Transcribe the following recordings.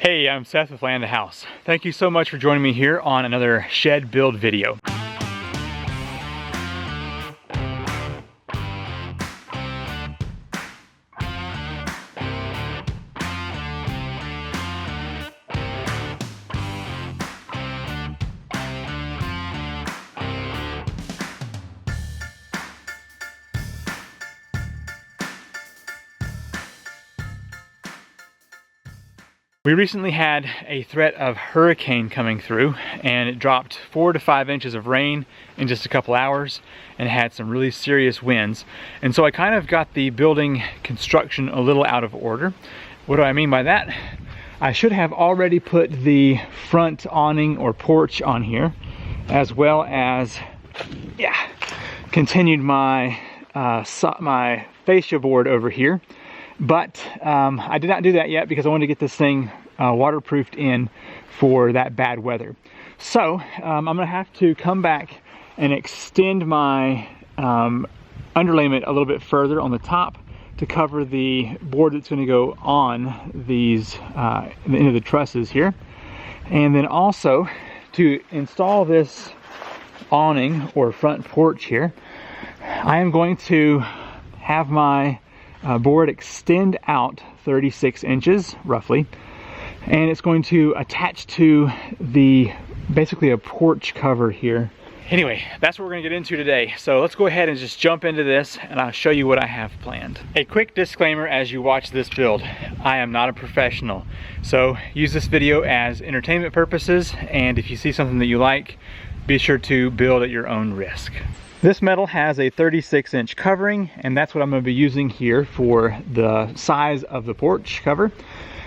Hey, I'm Seth with Land a House. Thank you so much for joining me here on another shed build video. We recently had a threat of hurricane coming through, and it dropped 4 to 5 inches of rain in just a couple hours and had some really serious winds. And so I kind of got the building construction a little out of order. What do I mean by that? I should have already put the front awning or porch on here, as well as, continued my my fascia board over here. But I did not do that yet because I wanted to get this thing waterproofed in for that bad weather. So I'm gonna have to come back and extend my underlayment a little bit further on the top to cover the board that's gonna go on these, the end of the trusses here. And then also to install this awning or front porch here, I am going to have my board extend out 36 inches roughly, and it's going to attach to the basically a porch cover here. Anyway, that's what we're going to get into today. So let's go ahead and just jump into this and I'll show you what I have planned. A quick disclaimer as you watch this build: I am not a professional, so use this video as entertainment purposes, and if you see something that you like, be sure to build at your own risk. This metal has a 36-inch covering, and that's what I'm going to be using here for the size of the porch cover.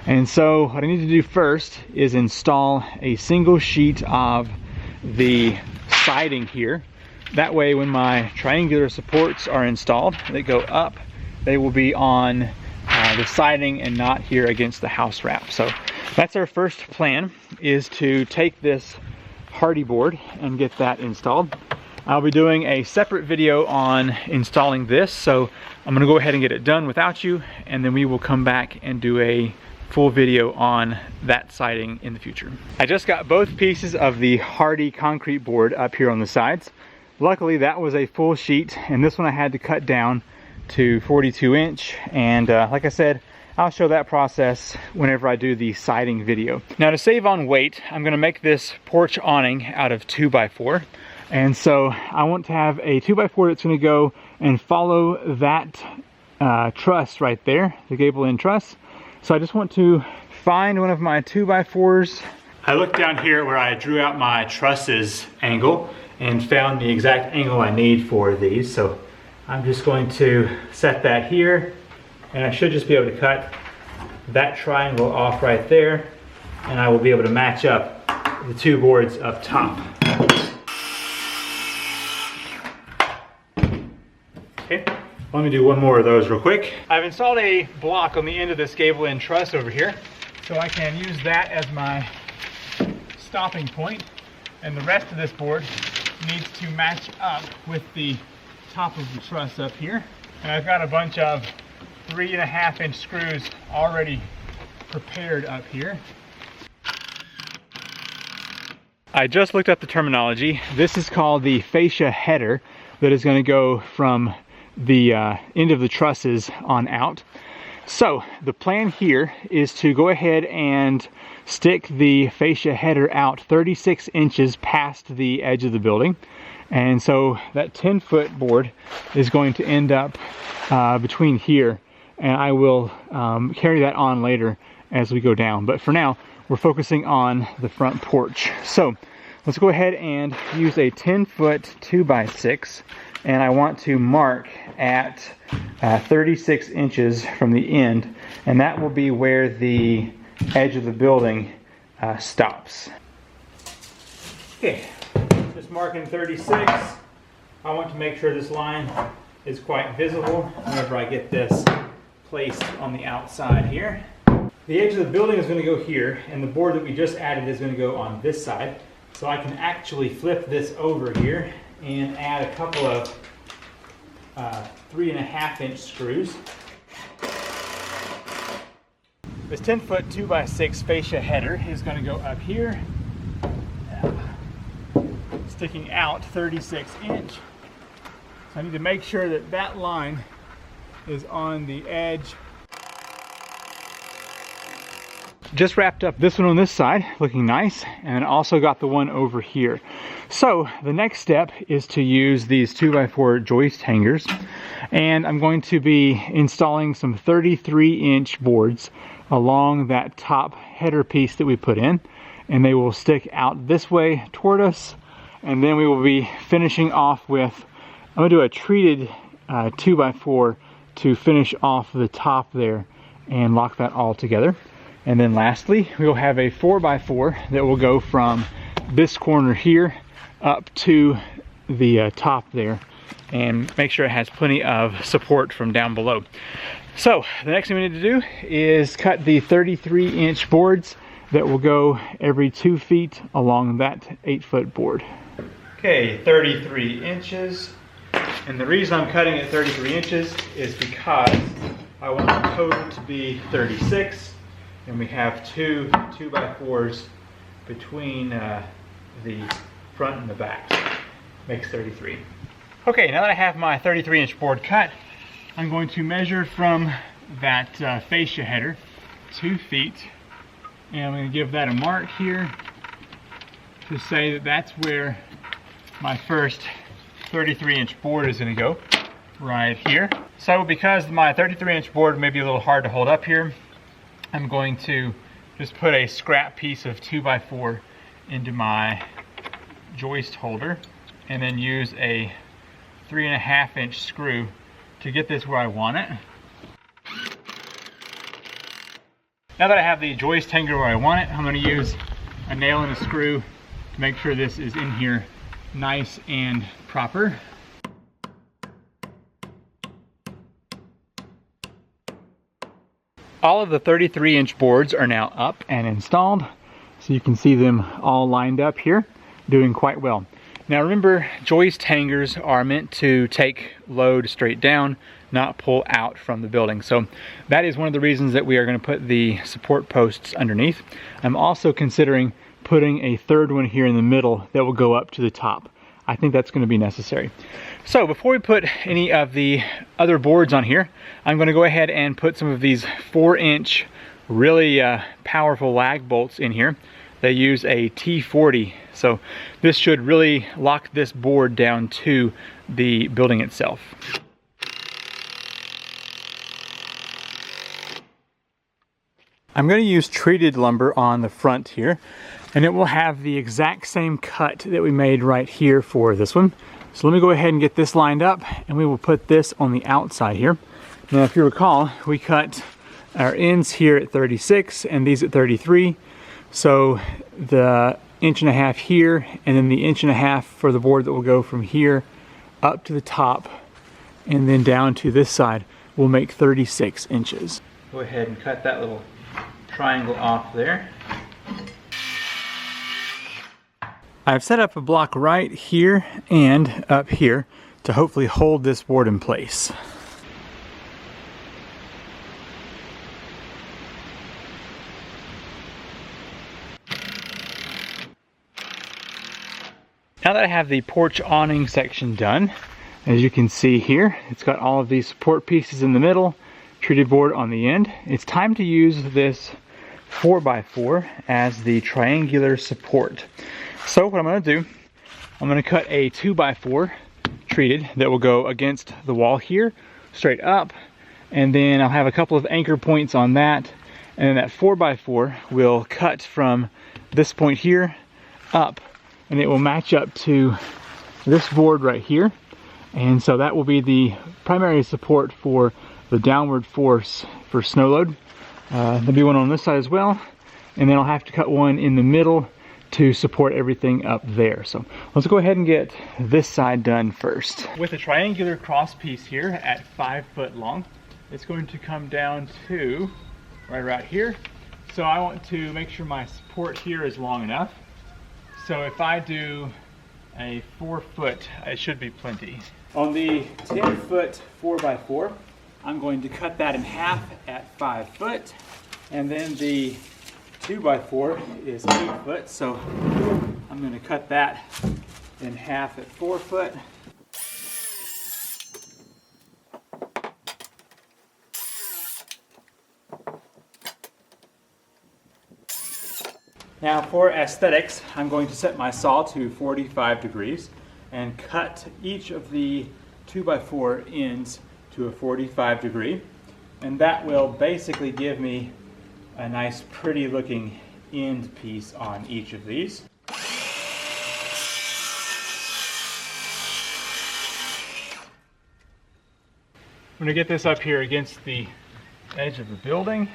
And so what I need to do first is install a single sheet of the siding here. That way when my triangular supports are installed, they go up, they will be on the siding and not here against the house wrap. So that's our first plan, is to take this hardy board and get that installed. I'll be doing a separate video on installing this, so I'm gonna go ahead and get it done without you, and then we will come back and do a full video on that siding in the future. I just got both pieces of the hardy concrete board up here on the sides. Luckily that was a full sheet, and this one I had to cut down to 42 inch, and like I said, I'll show that process whenever I do the siding video. Now, to save on weight, I'm gonna make this porch awning out of 2x4. And so I want to have a 2x4 that's going to go and follow that truss right there, the gable end truss. So I just want to find one of my 2x4s. I looked down here where I drew out my trusses angle and found the exact angle I need for these. So I'm just going to set that here, and I should just be able to cut that triangle off right there, and I will be able to match up the two boards up top. Okay, let me do one more of those real quick. I've installed a block on the end of this gable end truss over here, so I can use that as my stopping point, and the rest of this board needs to match up with the top of the truss up here. And I've got a bunch of 3.5-inch screws already prepared up here. I just looked up the terminology. This is called the fascia header that is going to go from the end of the trusses on out. So the plan here is to go ahead and stick the fascia header out 36 inches past the edge of the building, and so that 10-foot board is going to end up between here, and I will carry that on later as we go down. But for now, we're focusing on the front porch. So let's go ahead and use a 10-foot 2x6, and I want to mark at 36 inches from the end, and that will be where the edge of the building stops. Okay, just marking 36. I want to make sure this line is quite visible whenever I get this placed on the outside here. The edge of the building is going to go here, and the board that we just added is going to go on this side. So I can actually flip this over here and add a couple of 3.5-inch screws. This 10-foot 2x6 fascia header is going to go up here, sticking out 36 inch. So I need to make sure that that line is on the edge. Just wrapped up this one on this side, looking nice, and also got the one over here. So the next step is to use these 2x4 joist hangers, and I'm going to be installing some 33-inch boards along that top header piece that we put in, and they will stick out this way toward us, and then we will be finishing off with, I'm going to do a treated 2x4 to finish off the top there and lock that all together. And then lastly, we will have a 4x4 that will go from this corner here up to the top there, and make sure it has plenty of support from down below. So the next thing we need to do is cut the 33-inch boards that will go every 2 feet along that 8-foot board. Okay, 33 inches. And the reason I'm cutting at 33 inches is because I want the total to be 36. And we have two 2x4s between the front and the back. Makes 33. Okay, now that I have my 33-inch board cut, I'm going to measure from that fascia header 2 feet, and I'm going to give that a mark here to say that that's where my first 33-inch board is going to go, right here. So because my 33-inch board may be a little hard to hold up here, I'm going to just put a scrap piece of 2x4 into my joist holder, and then use a 3.5-inch screw to get this where I want it. Now that I have the joist hanger where I want it, I'm going to use a nail and a screw to make sure this is in here nice and proper. All of the 33-inch boards are now up and installed, so you can see them all lined up here, doing quite well. Now remember, joist hangers are meant to take load straight down, not pull out from the building. So that is one of the reasons that we are going to put the support posts underneath. I'm also considering putting a third one here in the middle that will go up to the top. I think that's going to be necessary. So before we put any of the other boards on here, I'm going to go ahead and put some of these 4-inch really powerful lag bolts in here. They use a T40, so this should really lock this board down to the building itself. I'm going to use treated lumber on the front here, and it will have the exact same cut that we made right here for this one. So let me go ahead and get this lined up, and we will put this on the outside here. Now if you recall, we cut our ends here at 36 and these at 33. So the 1.5 inches here, and then the 1.5 inches for the board that will go from here up to the top and then down to this side will make 36 inches. Go ahead and cut that little triangle off there. I've set up a block right here and up here to hopefully hold this board in place. Now that I have the porch awning section done, as you can see here, it's got all of these support pieces in the middle, treated board on the end. It's time to use this 4x4 as the triangular support. So what I'm going to do, I'm going to cut a 2x4 treated that will go against the wall here, straight up, and then I'll have a couple of anchor points on that, and then that 4x4 will cut from this point here up, and it will match up to this board right here. And so that will be the primary support for the downward force for snow load. There'll be one on this side as well, and then I'll have to cut one in the middle to support everything up there. So let's go ahead and get this side done first. With a triangular cross piece here at 5 foot long, it's going to come down to right here. So I want to make sure my support here is long enough. So if I do a 4 foot, it should be plenty. On the 10 foot 4x4, I'm going to cut that in half at 5 foot, And then the 2x4 is 8 foot, so I'm going to cut that in half at 4 foot. Now for aesthetics, I'm going to set my saw to 45 degrees and cut each of the 2x4 ends to a 45 degree. And that will basically give me a nice pretty looking end piece on each of these. I'm going to get this up here against the edge of the building.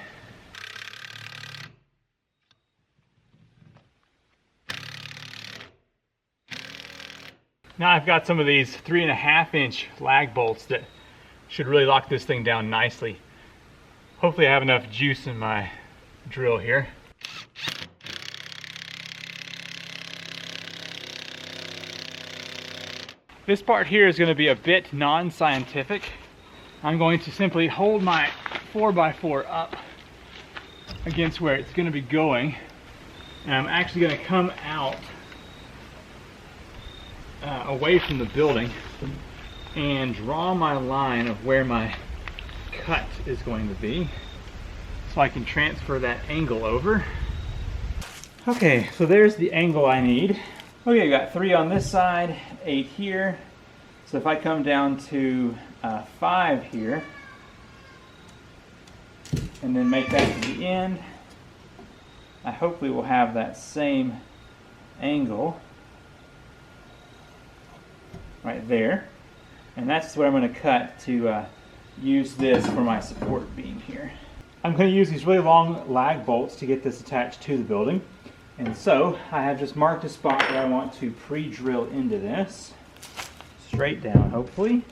Now I've got some of these 3.5 inch lag bolts that should really lock this thing down nicely. Hopefully I have enough juice in my drill here. This part here is going to be a bit non-scientific. I'm going to simply hold my 4x4 up against where it's going to be going, and I'm actually going to come out away from the building and draw my line of where my cut is going to be so I can transfer that angle over. Okay, so there's the angle I need. Okay, I got 3 on this side, 8 here. So if I come down to 5 here and then make that to the end, I hopefully will have that same angle right there. And that's what I'm going to cut to use this for my support beam here. I'm going to use these really long lag bolts to get this attached to the building. And so I have just marked a spot where I want to pre-drill into this. Straight down, hopefully.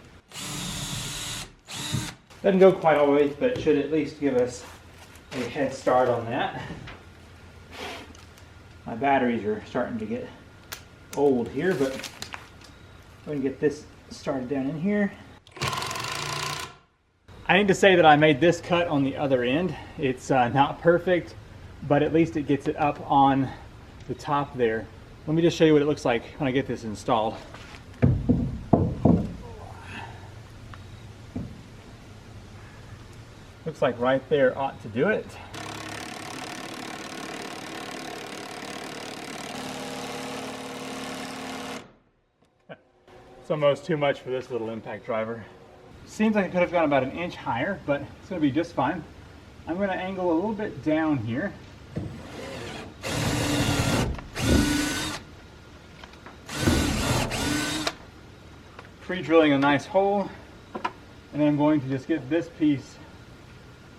Doesn't go quite all the way, but it should at least give us a head start on that. My batteries are starting to get old here, but I'm going to get this started down in here. I need to say that I made this cut on the other end. It's not perfect, but at least it gets it up on the top there. Let me just show you what it looks like when I get this installed. Looks like right there ought to do it. It's almost too much for this little impact driver. Seems like it could have gone about an inch higher, but it's going to be just fine. I'm going to angle a little bit down here. Pre-drilling a nice hole, and then I'm going to just get this piece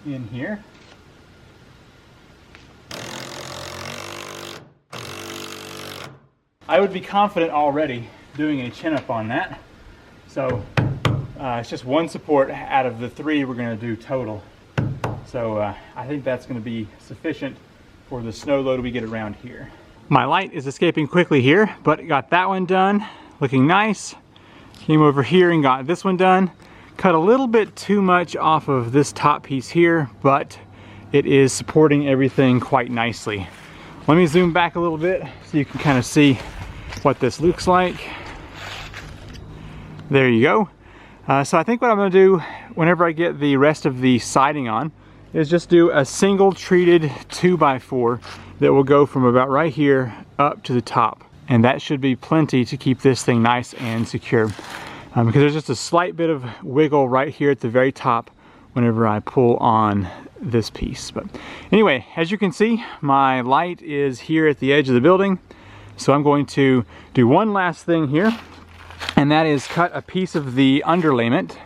in here. I would be confident already doing a chin-up on that. So it's just one support out of the 3 we're going to do total. So I think that's going to be sufficient for the snow load we get around here. My light is escaping quickly here, but got that one done, looking nice. Came over here and got this one done. Cut a little bit too much off of this top piece here, but it is supporting everything quite nicely. Let me zoom back a little bit so you can kind of see what this looks like. There you go. So I think what I'm going to do whenever I get the rest of the siding on is just do a single treated 2x4 that will go from about right here up to the top. And that should be plenty to keep this thing nice and secure. Because there's just a slight bit of wiggle right here at the very top whenever I pull on this piece. But anyway, as you can see, my light is here at the edge of the building. So I'm going to do one last thing here, and that is cut a piece of the underlayment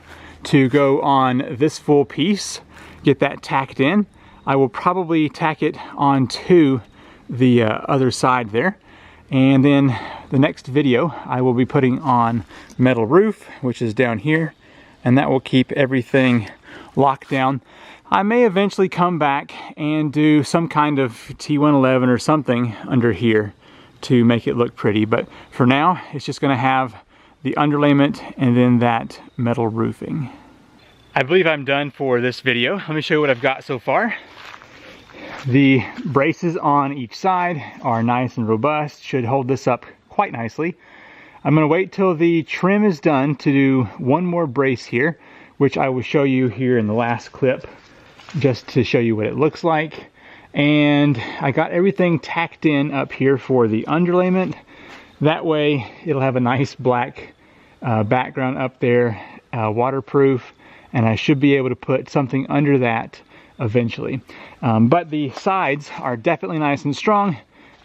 to go on this full piece, get that tacked in. I will probably tack it onto the other side there. And then the next video, I will be putting on metal roof, which is down here, and that will keep everything locked down. I may eventually come back and do some kind of T111 or something under here to make it look pretty, but for now, it's just gonna have the underlayment and then that metal roofing. I believe I'm done for this video. Let me show you what I've got so far. The braces on each side are nice and robust, should hold this up quite nicely. I'm going to wait till the trim is done to do one more brace here, which I will show you here in the last clip, just to show you what it looks like. And I got everything tacked in up here for the underlayment. That way it'll have a nice black background up there, waterproof, and I should be able to put something under that eventually. But the sides are definitely nice and strong,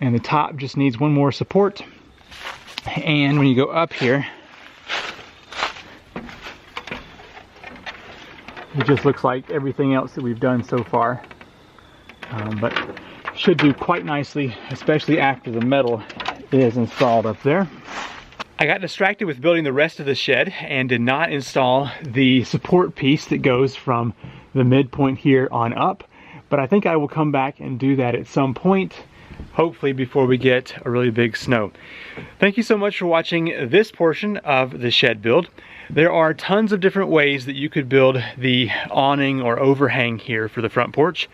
and the top just needs one more support. And when you go up here, it just looks like everything else that we've done so far. But should do quite nicely, especially after the metal is installed up there. I got distracted with building the rest of the shed and did not install the support piece that goes from the midpoint here on up, but I think I will come back and do that at some point, hopefully before we get a really big snow. Thank you so much for watching this portion of the shed build. There are tons of different ways that you could build the awning or overhang here for the front porch,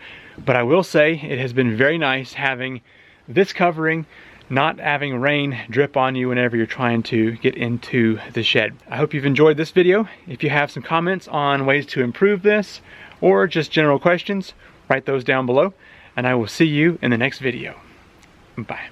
but I will say it has been very nice having this covering, not having rain drip on you whenever you're trying to get into the shed. I hope you've enjoyed this video. If you have some comments on ways to improve this or just general questions, write those down below, and I will see you in the next video. Bye.